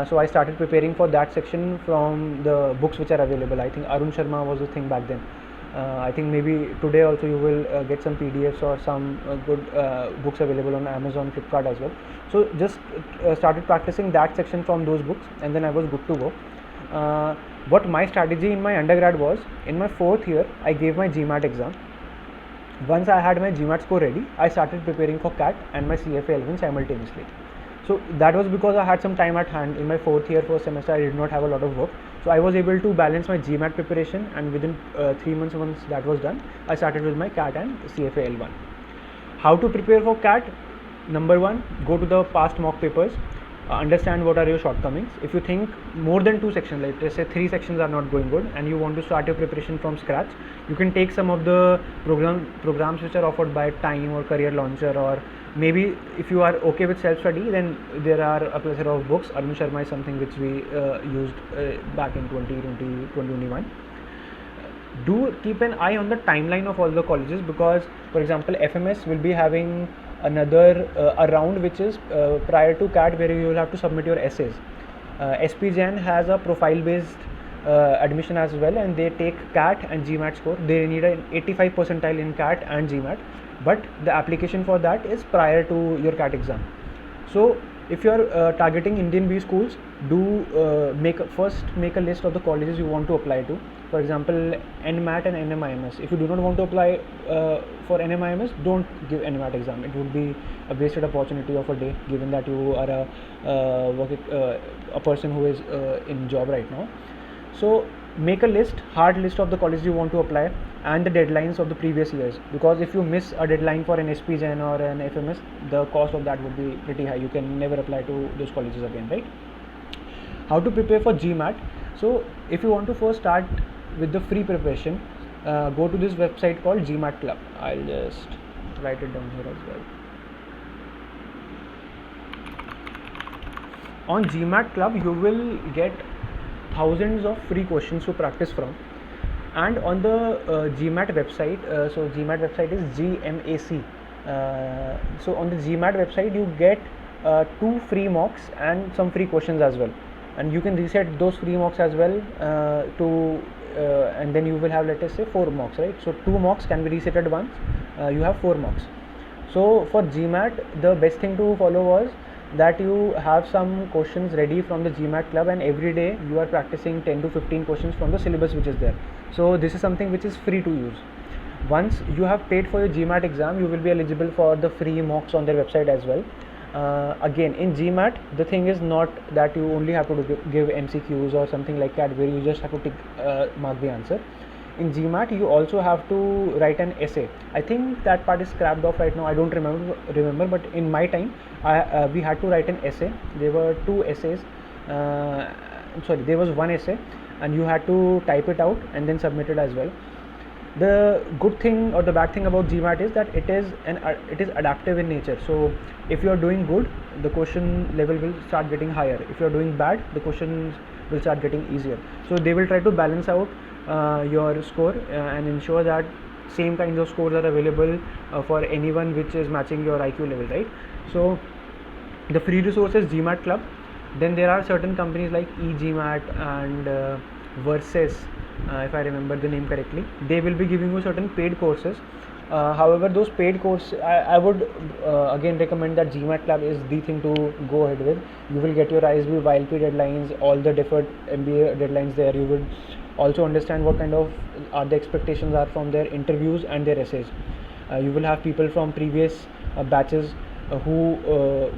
so I started preparing for that section from the books which are available. I think Arun Sharma was the thing back then. I think maybe today also you will get some PDFs or some good books available on Amazon, Flipkart as well. So just started practicing that section from those books, and then I was good to go. What my strategy in my undergrad was, in my 4th year I gave my GMAT exam. Once I had my GMAT score ready, I started preparing for CAT and my CFA L1 simultaneously. So that was because I had some time at hand. In my 4th year, 1st semester, I did not have a lot of work. So I was able to balance my GMAT preparation, and within 3 months, once that was done, I started with my CAT and CFA L1. How to prepare for CAT? Number 1, go to the past mock papers. Understand what are your shortcomings. If you think more than 2 sections, like let's say 3 sections are not going good, and you want to start your preparation from scratch, you can take some of the programs which are offered by Time or Career Launcher, or maybe if you are okay with self-study, then there are a plethora of books. Arun Sharma is something which we used back in 2020, 2021. Do keep an eye on the timeline of all the colleges, because for example FMS will be having another a round which is prior to CAT, where you will have to submit your essays. SPGen has a profile based admission as well, and they take CAT and GMAT score. They need an 85 percentile in CAT and GMAT, but the application for that is prior to your CAT exam. So if you are targeting Indian B schools, do first make a list of the colleges you want to apply to. For example, NMAT and NMIMS. If you do not want to apply for NMIMS, don't give NMAT exam. It would be a wasted opportunity of a day, given that you are a person who is in job right now. So make a hard list of the colleges you want to apply and the deadlines of the previous years, because if you miss a deadline for an SPGen or an FMS, the cost of that would be pretty high. You can never apply to those colleges again, right? How to prepare for GMAT? So if you want to first start with the free preparation, go to this website called GMAT Club. I'll just write it down here as well. On GMAT Club, you will get thousands of free questions to practice from. And on the GMAT website, so GMAT website is GMAC. So on the GMAT website, you get 2 free mocks and some free questions as well. And you can reset those free mocks as well and then you will have, let us say, 4 mocks, right? So 2 mocks can be resetted once. You have 4 mocks. So for GMAT, the best thing to follow was that you have some questions ready from the GMAT Club, and every day you are practicing 10 to 15 questions from the syllabus which is there. So this is something which is free to use. Once you have paid for your GMAT exam, you will be eligible for the free mocks on their website as well. Again, in GMAT, the thing is not that you only have to give MCQs or something like that, where you just have to mark the answer. In GMAT, you also have to write an essay. I think that part is scrapped off right now. I don't remember, but in my time, we had to write an essay. There were 2 essays. There was 1 essay, and you had to type it out and then submit it as well. The good thing or the bad thing about GMAT is that it is adaptive in nature. So if you are doing good, the question level will start getting higher. If you are doing bad, the questions will start getting easier. So they will try to balance out your score and ensure that same kinds of scores are available for anyone which is matching your IQ level, right? So the free resources GMAT Club. Then there are certain companies like eGMAT and Versus, if I remember the name correctly. They will be giving you certain paid courses. However, those paid courses, I would again recommend that GMAT Club is the thing to go ahead with. You will get your ISB, YLP deadlines, all the deferred MBA deadlines there. You would also understand what kind of the expectations are from their interviews and their essays. You will have people from previous batches who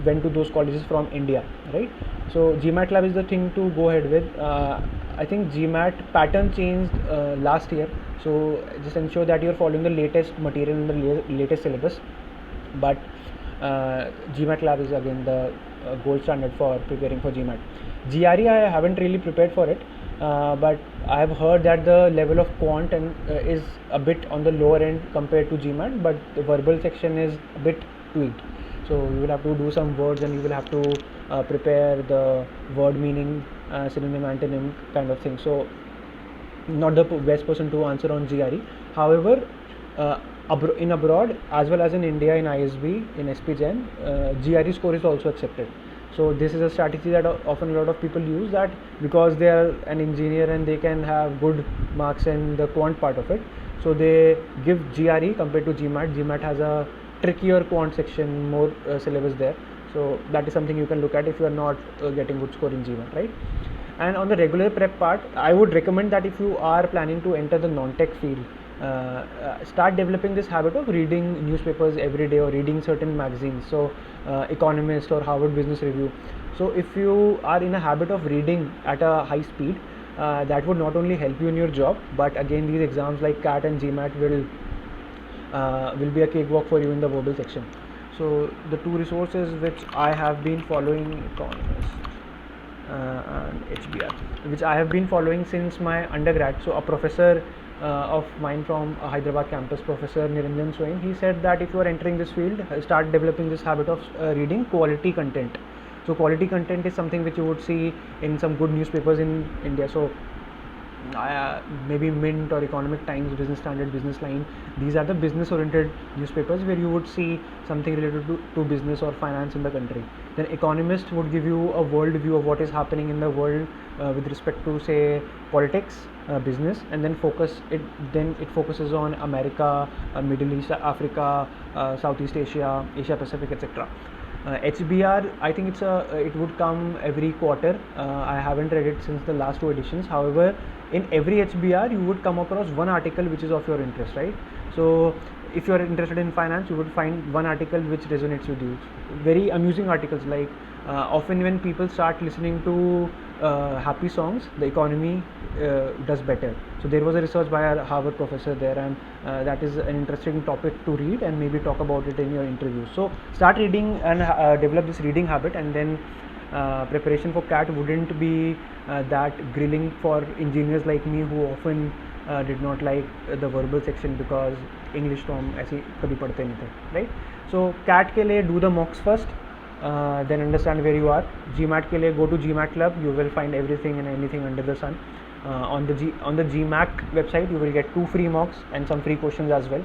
went to those colleges from India, right? So GMAT lab is the thing to go ahead with. I think GMAT pattern changed last year, so just ensure that you're following the latest material in the latest syllabus. But GMAT lab is again the gold standard for preparing for GMAT. GRE I haven't really prepared for it, but I have heard that the level of quant and is a bit on the lower end compared to GMAT, but the verbal section is a bit tweaked. So you will have to do some words and you will have to prepare the word meaning, synonym, antonym kind of thing. So not the best person to answer on GRE. However, in abroad as well as in India, in ISB, in SPGen, GRE score is also accepted. So this is a strategy that often a lot of people use, that because they are an engineer and they can have good marks in the quant part of it, so they give GRE compared to GMAT. GMAT has a trickier quant section, more syllabus there. So that is something you can look at if you are not getting good score in GMAT, right? And on the regular prep part, I would recommend that if you are planning to enter the non-tech field, start developing this habit of reading newspapers every day or reading certain magazines. So Economist or Harvard Business Review. So if you are in a habit of reading at a high speed, that would not only help you in your job, but again these exams like CAT and GMAT will be a cakewalk for you in the verbal section. So the two resources which I have been following, Economist and HBR, which I have been following since my undergrad. So a professor of mine from Hyderabad campus, Professor Niranjan Swain, he said that if you are entering this field, start developing this habit of reading quality content. So quality content is something which you would see in some good newspapers in India. So maybe Mint or Economic Times, Business Standard, Business Line, these are the business oriented newspapers where you would see something related to business or finance in the country. Then Economist would give you a world view of what is happening in the world with respect to, say, politics, business, and then it focuses on America, Middle East, Africa, Southeast Asia, Asia Pacific, etc. HBR, I think it would come every quarter. I haven't read it since the last two editions. However, in every HBR you would come across one article which is of your interest, right? So if you are interested in finance, you would find one article which resonates with you. Very amusing articles, like often when people start listening to happy songs, the economy does better. So there was a research by a Harvard professor there, and that is an interesting topic to read and maybe talk about it in your interview. So start reading and develop this reading habit, and then preparation for CAT wouldn't be that grilling for engineers like me, who often did not like the verbal section because English तो हम ऐसे कभी पढ़ते नहीं थे, right? So CAT के लिए do the mocks first, then understand where you are. GMAT के लिए go to GMAT Club, you will find everything and anything under the sun. On the GMAT website, you will get 2 free mocks and some free questions as well.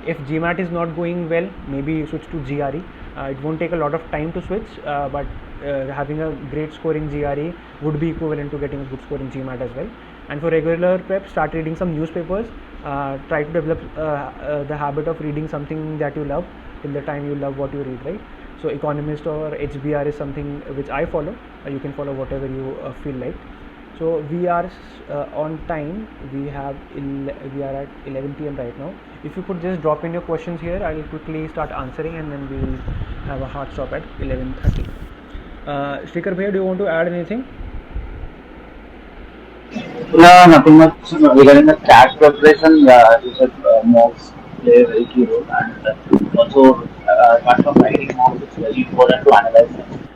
If GMAT is not going well, maybe you switch to GRE. It won't take a lot of time to switch, but having a great score in GRE would be equivalent to getting a good score in GMAT as well. And for regular prep, start reading some newspapers. Try to develop the habit of reading something that you love till the time you love what you read, right? So Economist or HBR is something which I follow. You can follow whatever you feel like. So we are on time. We are at 11 p.m. right now. If you could just drop in your questions here, I will quickly start answering, and then we will have a hard stop at 11:30. Shrikar bhaiya, do you want to add anything? No, nothing much regarding the cash preparation. Yeah, as you said, mocks play a very key role, and also apart from writing mocks, it's very important to analyze them.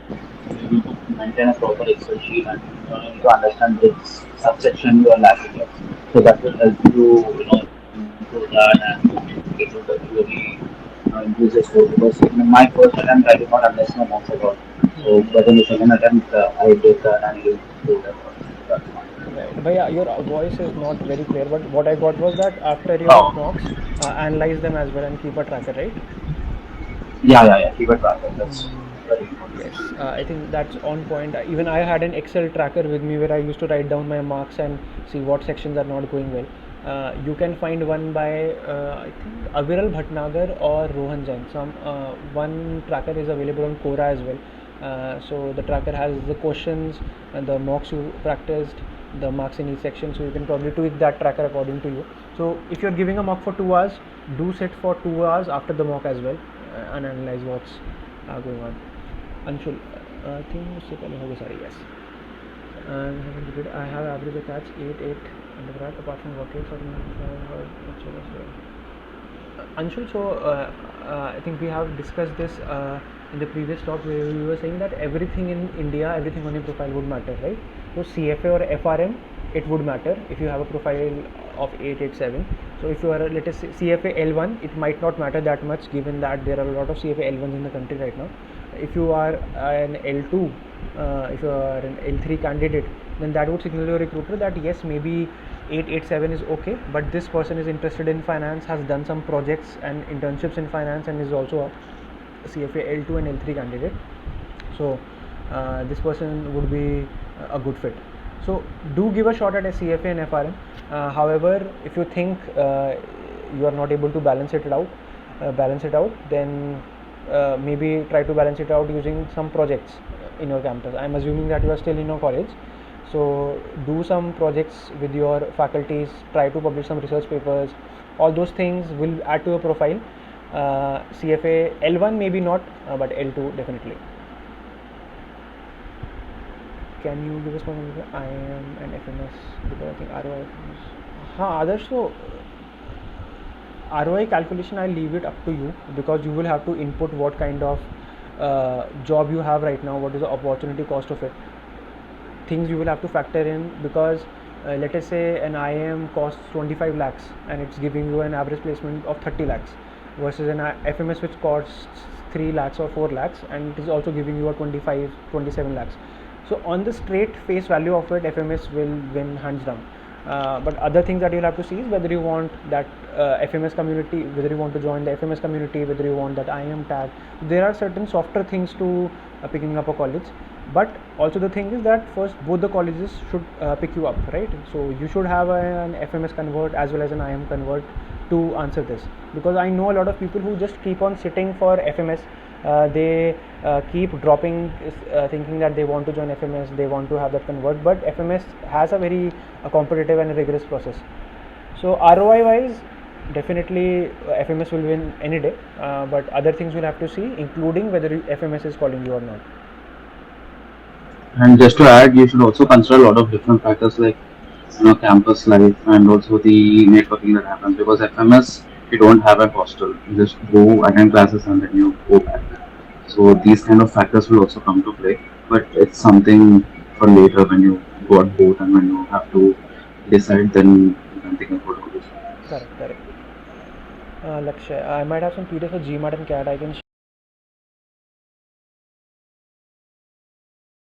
You need to maintain a proper Excel sheet, and you need to understand which subsection you are lacking in. So that will help you, improve that and it will really increase your score. Because in my first attempt, I did not understand the mocks at all. So, but in the second attempt, I did that and I improved that. Right. But yeah, your voice is not very clear. But what I got was that after your Oh, mocks, analyze them as well and keep a tracker, right? yeah. Keep it track. That's Mm, very important. yes, I think that's on point. Even I had an Excel tracker with me where I used to write down my marks and see what sections are not going well. You can find one by I think Aviral Bhatnagar or Rohan Jain. One tracker is available on Quora as well. So the tracker has the questions and the mocks you practiced, the marks in each section, so you can probably tweak that tracker according to you. So if you're giving a mock for 2 hours, do sit for 2 hours after the mock as well, and analyze what's going on. Anshul, I think उससे पहले हो गए सारे, yes. And haven't repeated. I have average attach 8 undergrad apart from work rates or Anshul, so I think we have discussed this in the previous talk where we were saying that everything in India, everything on your profile would matter, right? So CFA or FRM, it would matter if you have a profile of 887. So if you are, let us say, CFA L1, it might not matter that much given that there are a lot of CFA L1s in the country right now. If you are an L2, if you are an L3 candidate, then that would signal your recruiter that yes, maybe 887 is okay, but this person is interested in finance, has done some projects and internships in finance, and is also a CFA L2 and L3 candidate. So this person would be a good fit. So do give a shot at a CFA and FRM. However, if you think you are not able to balance it out, then maybe try to balance it out using some projects in your campus. I'm assuming that you are still in your college, so do some projects with your faculties, try to publish some research papers. All those things will add to your profile. CFA L1 maybe not, but L2 definitely. Can you give us one? I am an FMS because I think ROI FMS. Others, so ROI calculation I'll leave it up to you, because you will have to input what kind of job you have right now, what is the opportunity cost of it, things you will have to factor in, because let us say an IIM costs 25 lakhs and it's giving you an average placement of 30 lakhs versus an FMS which costs 3 lakhs or 4 lakhs and it is also giving you a 27 lakhs. So on the straight face value of it, FMS will win hands down. But other things that you'll have to see is whether you want that FMS community, whether you want to join the FMS community, whether you want that IIM tag. There are certain softer things to picking up a college, but also the thing is that first both the colleges should pick you up, right? So you should have an FMS convert as well as an IIM convert to answer this, because I know a lot of people who just keep on sitting for FMS. They keep dropping, thinking that they want to join FMS, they want to have that convert, but FMS has a very competitive and rigorous process. So ROI wise, definitely FMS will win any day, but other things we'll have to see, including whether FMS is calling you or not. And just to add, you should also consider a lot of different factors like campus life and also the networking that happens, because FMS you don't have a hostel, you just go attend classes and then you go back. So these kind of factors will also come to play, but it's something for later when you got both and when you have to decide, then you can think about it. Correct. Lakshay, I might have some PDF for GMAT and CAT I can